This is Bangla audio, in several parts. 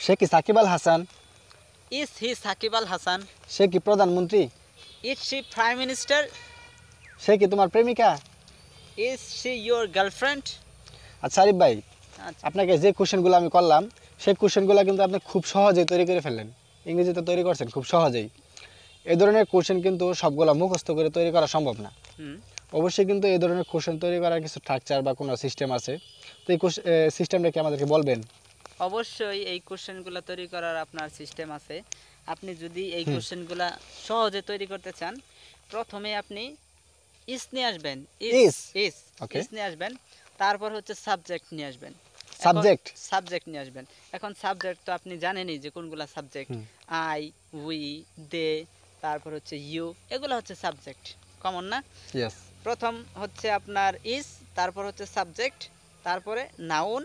সে কি সাকিব আল হাসান? Is he Shakib Al Hasan? সে কি প্রধানমন্ত্রী? Is she prime minister? সে কি তোমার প্রেমিকা? Is she your girlfriend? আচ্ছা আরিফ ভাই, আচ্ছা আপনাকে যে কোশ্চেনগুলো আমি করলাম সেই কোশ্চেনগুলো কিন্তু আপনি খুব সহজেই তৈরি করে ফেললেন। ইংরেজিতে তৈরি করছেন খুব সহজেই। এই ধরনের কোশ্চেন কিন্তু সবগুলো মুখস্থ করে তৈরি করা সম্ভব না। অবশ্যই কিন্তু এই ধরনের কোশ্চেন তৈরি করার কিছু স্ট্রাকচার বা কোনো সিস্টেম আছে। তো এই সিস্টেমটা কি আমাদেরকে বলবেন? অবশ্যই এই কোশ্চেনগুলো তৈরি করার আপনার সিস্টেম আছে। আপনি যদি এই কোশ্চেনগুলো সহজে তৈরি করতে চান, প্রথমে আপনি ইস নিয়ে আসবেন। Is? Is Okay. ইস নিয়ে আসবেন, তারপর হচ্ছে সাবজেক্ট নিয়ে আসবেন। সাবজেক্ট নিয়ে আসবেন। এখন সাবজেক্ট তো আপনি জানেনই যে কোনগুলা সাবজেক্ট। আই, উই, দে, তারপর হচ্ছে ইউ, এগুলো হচ্ছে সাবজেক্ট। কমন না? ইয়েস। প্রথম হচ্ছে আপনার ইস, তারপর হচ্ছে সাবজেক্ট, তারপরে নাউন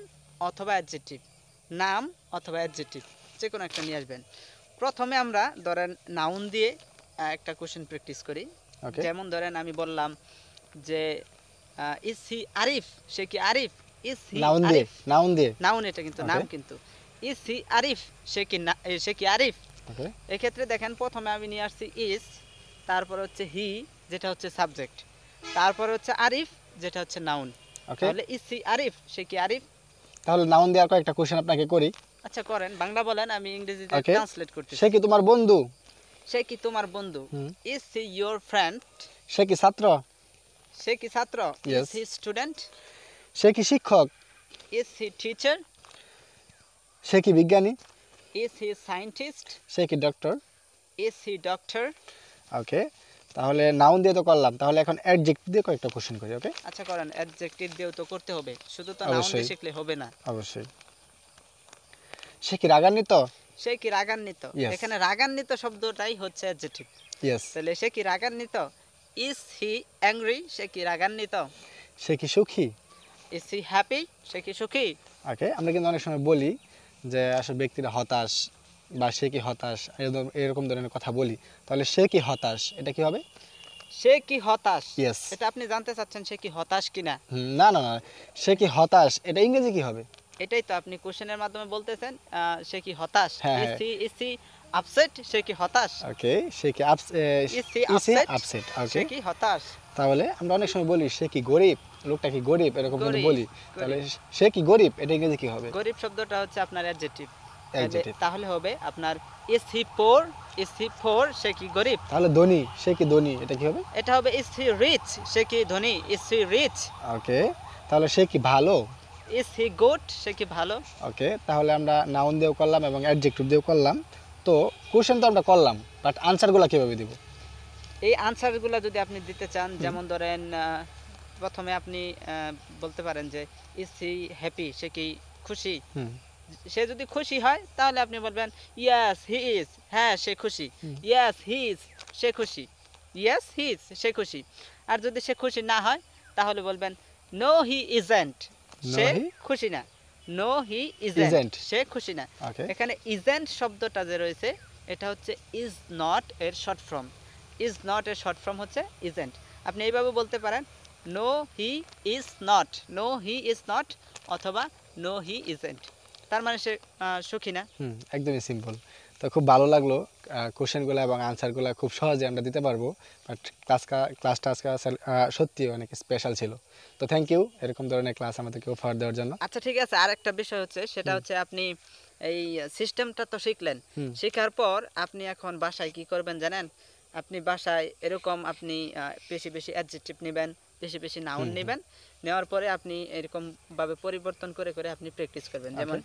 অথবা অ্যাডজেক্টিভ, নাম অথবা অ্যাডজেক্টিভ, যে কোনো একটা নিয়ে আসবেন। প্রথমে আমরা ধরেন নাউন দিয়ে একটা কোশ্চেন প্র্যাকটিস করি। যেমন ধরেন আমি বললাম যে ইস হি আরিফ, সে কি আরিফ? ইস হি আরিফ, নাউন, এটা কিন্তু নাম কিন্তু। ইস হি আরিফ, সে কি আরিফ? এক্ষেত্রে দেখেন প্রথমে আমি নিয়ে আসছি ইস, তারপর হচ্ছে হি যেটা হচ্ছে সাবজেক্ট, তারপর হচ্ছে আরিফ যেটা হচ্ছে নাউন। তাহলে ইস হি আরিফ, সে কি আরিফ? তাহলে নাউন দিয়ে আর কয়েকটা কোশ্চেন আপনাকে করি। আচ্ছা করেন, বাংলা বলেন, আমি ইংরেজিতে ট্রান্সলেট করতেছি। সে কি তোমার বন্ধু? সে কি তোমার বন্ধু? Is he your friend? সে কি ছাত্র? সে কি ছাত্র? Is he student? সে কি শিক্ষক? Is he teacher? সে কি বিজ্ঞানী? Is he scientist? সে কি doctor? Is he doctor? Okay, তাহলে নাউন দিয়ে তো করলাম, তাহলে এখন অ্যাডজেক্টিভ দিয়ে কয়েকটা কোশ্চেন করি। ওকে, আচ্ছা করেন, অ্যাডজেক্টিভ দিয়েও তো করতে হবে, শুধু তো নাউন দিয়ে শিখলে হবে না। অবশ্যই। সে কি রাগান্বিত? সে কি রাগান্বিত? এখানে রাগান্বিত শব্দটাই হচ্ছে অ্যাডজেক্টিভ। ইয়েস। তাহলে সে কি রাগান্বিত? Is he angry? সে কি রাগান্বিত? সে কি সুখী? Is he happy? সে কি সুখী? ওকে, আমরা কিন্তু অনেক সময় বলি যে আসলে ব্যক্তিরা হতাশ বা সে কি হতাশ, এরকম ধরনের কথা বলি। তাহলে সে কি হতাশ, এটা কি হবে? সে কি হতাশ? ইয়েস। এটা আপনি জানতে চাচ্ছেন সে কি হতাশ কিনা? না না না, সে কি হতাশ, এটা ইংরেজি কি হবে? এটাই তো আপনি কোশ্চেনের মাধ্যমে বলতেছেন, সে কি হতাশ? Is he upset? সে কি হতাশ? ওকে, সে কি আপসেট? ওকে, সে কি হতাশ? তাহলে আমরা অনেক সময় বলি সে কি গরিব, লোকটা কি গরিব, এরকম করে বলি। তাহলে সে কি গরিব, এটা ইংরেজি কি হবে? গরিব শব্দটা হচ্ছে আপনার অ্যাডজেক্টিভ। তাহলে হবে আপনার is he poor? Is he পোর? সে কি গরিব? তাহলে ধনী, সে কি ধনী, এটা কি হবে? এটা হবে ইজ হি রিচ? সে কি ধনী? Is he reach? ওকে, তাহলে সে কি ভালো? Is he good? সে কি ভালো? ওকে, তাহলে আমরা নাউন দিয়েও করলাম এবং অ্যাডজেক্টিভ দিয়েও করলাম। তো কোশ্চেন তো আমরা করলাম, বাট আনসারগুলো কিভাবে দিব? এই আনসারগুলো যদি আপনি দিতে চান, যেমন ধরেন প্রথমে আপনি বলতে পারেন যে ইজ হি হ্যাপি? সে কি খুশি? সে যদি খুশি হয় তাহলে আপনি বলবেন ইয়েস হি ইজ, হ্যাঁ সে খুশি। ইয়েস হি ইজ, সে খুশি। ইয়েস হি ইজ, সে খুশি। আর যদি সে খুশি না হয় তাহলে বলবেন নো হি ইজেন্ট, সে খুশি না। নো হি ইজেন্ট, সে খুশি না। এখানে ইজেন্ট শব্দটা যে রয়েছে এটা হচ্ছে ইজ নট এর শর্ট ফর্ম। ইজ নট এর শর্ট ফর্ম হচ্ছে ইজেন্ট। আপনি এইভাবে বলতে পারেন no he is not, no he is not, অথবা নো হি ইজেন্ট। তার মানে সে সুখী না। একদমই সিম্পল। তো খুব ভালো লাগলো, কোশ্চেনগুলো এবং আনসারগুলো খুব সহজে আমরা দিতে পারবো। বাট ক্লাসটা আজকে সত্যি অনেক স্পেশাল ছিল। তো থ্যাংক ইউ এরকম ধরনের ক্লাস আমাদেরকে অফার দেওয়ার জন্য। আচ্ছা ঠিক আছে, আরেকটা বিষয় হচ্ছে, সেটা হচ্ছে আপনি এই সিস্টেমটা তো শিখলেন, শেখার পর আপনি এখন বাসায় কি করবেন জানেন? আপনি বাসায় এরকম আপনি বেশি বেশি অ্যাডজেক্টিভ নেবেন, বেশি বেশি নাউন নেবেন, নেওয়ার পরে আপনি এরকম ভাবে পরিবর্তন করে করে আপনি প্র্যাকটিস করবেন। যেমন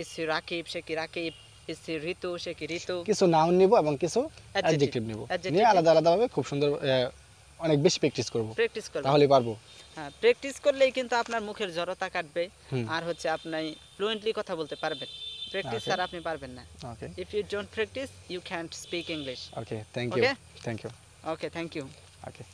ইজ হি রাকিব? সে কি রাকিব? ইজ হি ঋতু? সে কি ঋতু? কিছু নাউন নিব এবং কিছু অ্যাডজেক্টিভ নিব, নিয়ে আলাদা আলাদা ভাবে খুব সুন্দর অনেক বেশি প্র্যাকটিস করব, তাহলে পারবো। হ্যাঁ, প্র্যাকটিস করলেই কিন্তু আপনার মুখের জড়তা কাটবে, আর হচ্ছে আপনি ফ্লুয়েন্টলি কথা বলতে পারবেন। প্র্যাকটিস ছাড়া আপনি পারবেন না। If you don't practice you can't speak English. Okay, thank you. Okay, thank you. Okay.